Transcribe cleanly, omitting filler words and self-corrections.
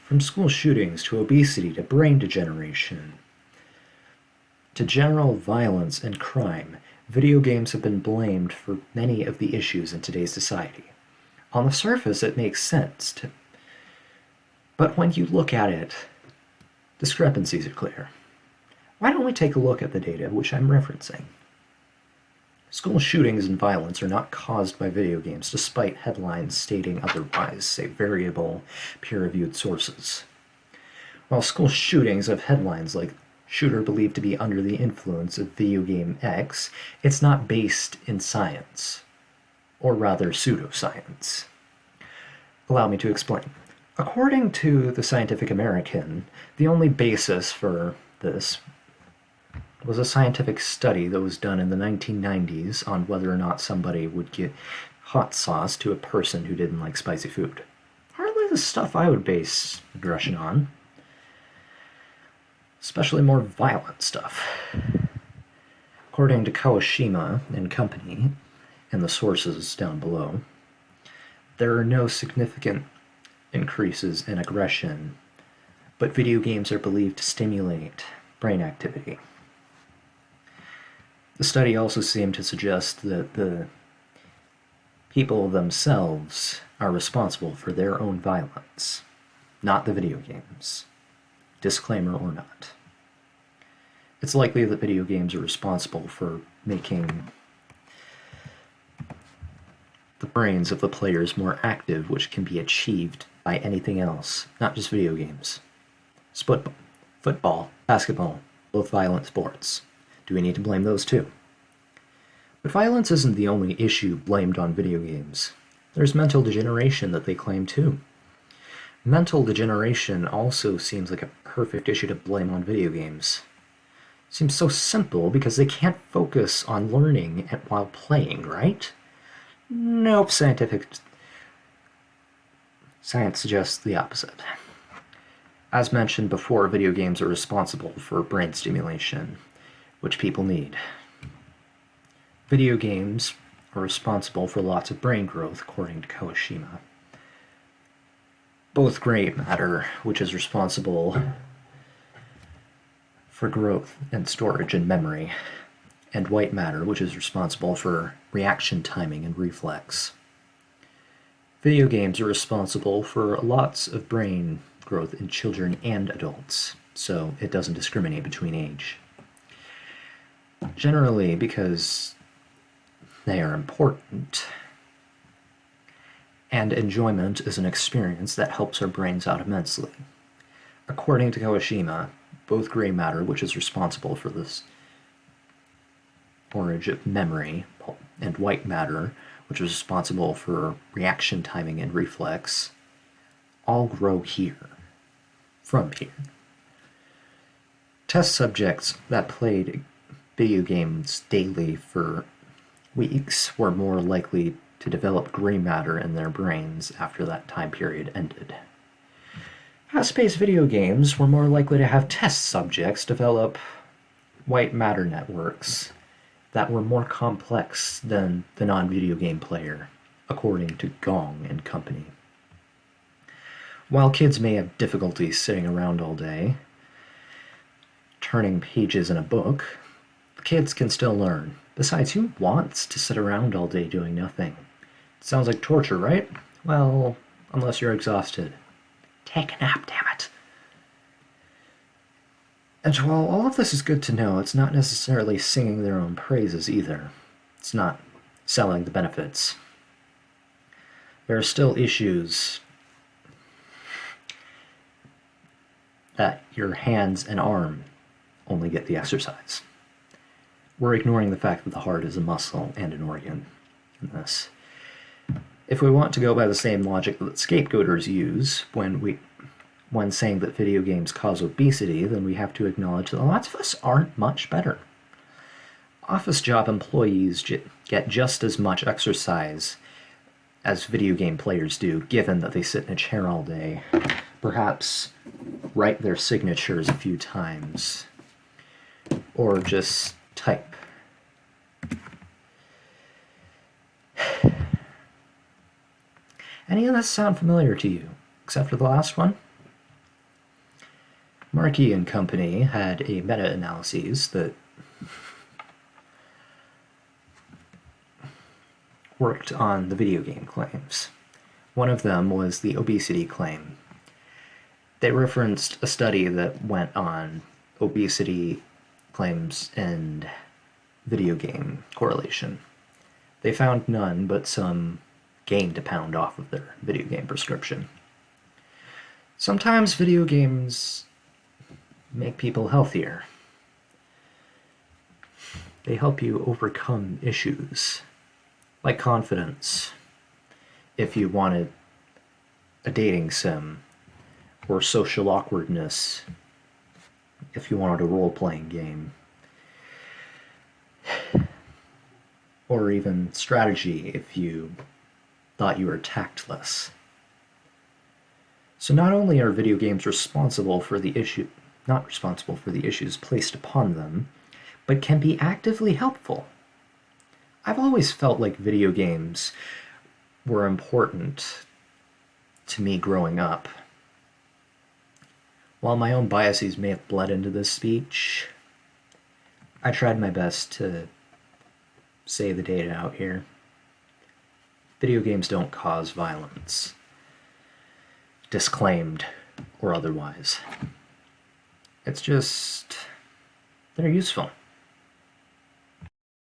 From school shootings to obesity to brain degeneration to general violence and crime, video games have been blamed for many of the issues in today's society. On the surface, it makes sense, but when you look at it, discrepancies are clear. Why don't we take a look at the data which I'm referencing? School shootings and violence are not caused by video games, despite headlines stating otherwise, say variable, peer-reviewed sources. While school shootings have headlines like shooter believed to be under the influence of video game X, it's not based in science, or rather pseudoscience. Allow me to explain. According to the Scientific American, the only basis for this was a scientific study that was done in the 1990s on whether or not somebody would get hot sauce to a person who didn't like spicy food. Hardly the stuff I would base aggression on. Especially more violent stuff. According to Kawashima and Company, and the sources down below, there are no significant increases in aggression, but video games are believed to stimulate brain activity. The study also seemed to suggest that the people themselves are responsible for their own violence, not the video games. Disclaimer or not. It's likely that video games are responsible for making the brains of the players more active, which can be achieved by anything else, not just video games. Football, basketball, both violent sports. Do we need to blame those too? But violence isn't the only issue blamed on video games. There's mental degeneration that they claim too. Mental degeneration also seems like a perfect issue to blame on video games. Seems so simple because they can't focus on learning while playing, right? Nope, science suggests the opposite. As mentioned before, video games are responsible for brain stimulation, which people need. Video games are responsible for lots of brain growth, according to Kawashima. Both gray matter, which is responsible for growth and storage and memory, and white matter, which is responsible for reaction timing and reflex. Video games are responsible for lots of brain growth in children and adults, so it doesn't discriminate between age. Generally, because they are important, and enjoyment is an experience that helps our brains out immensely. According to Kawashima, both gray matter, which is responsible for this storage of memory, and white matter, which is responsible for reaction timing and reflex, all grow here, from here. Test subjects that played video games daily for weeks were more likely to develop gray matter in their brains after that time period ended. Fast-paced video games were more likely to have test subjects develop white matter networks that were more complex than the non-video game player, according to Gong and Company. While kids may have difficulty sitting around all day, turning pages in a book, kids can still learn. Besides, who wants to sit around all day doing nothing? Sounds like torture, right? Well, unless you're exhausted. Take a nap, damn it. And while all of this is good to know, it's not necessarily singing their own praises either. It's not selling the benefits. There are still issues that your hands and arm only get the exercise. We're ignoring the fact that the heart is a muscle and an organ in this. If we want to go by the same logic that scapegoaters use when saying that video games cause obesity, then we have to acknowledge that lots of us aren't much better. Office job employees get just as much exercise as video game players do, given that they sit in a chair all day, perhaps write their signatures a few times, or just type. Any of this sound familiar to you, except for the last one? Markey and Company had a meta-analysis that worked on the video game claims. One of them was the obesity claim. They referenced a study that went on obesity claims and video game correlation. They found none, but some gained a pound off of their video game prescription. Sometimes video games make people healthier. They help you overcome issues, like confidence, if you wanted a dating sim, or social awkwardness, if you wanted a role-playing game, or even strategy if you thought you were tactless. So not only are video games not responsible for the issues placed upon them, but can be actively helpful. I've always felt like video games were important to me growing up. While my own biases may have bled into this speech, I tried my best to say the data out here. Video games don't cause violence, disclaimed or otherwise. It's just, they're useful.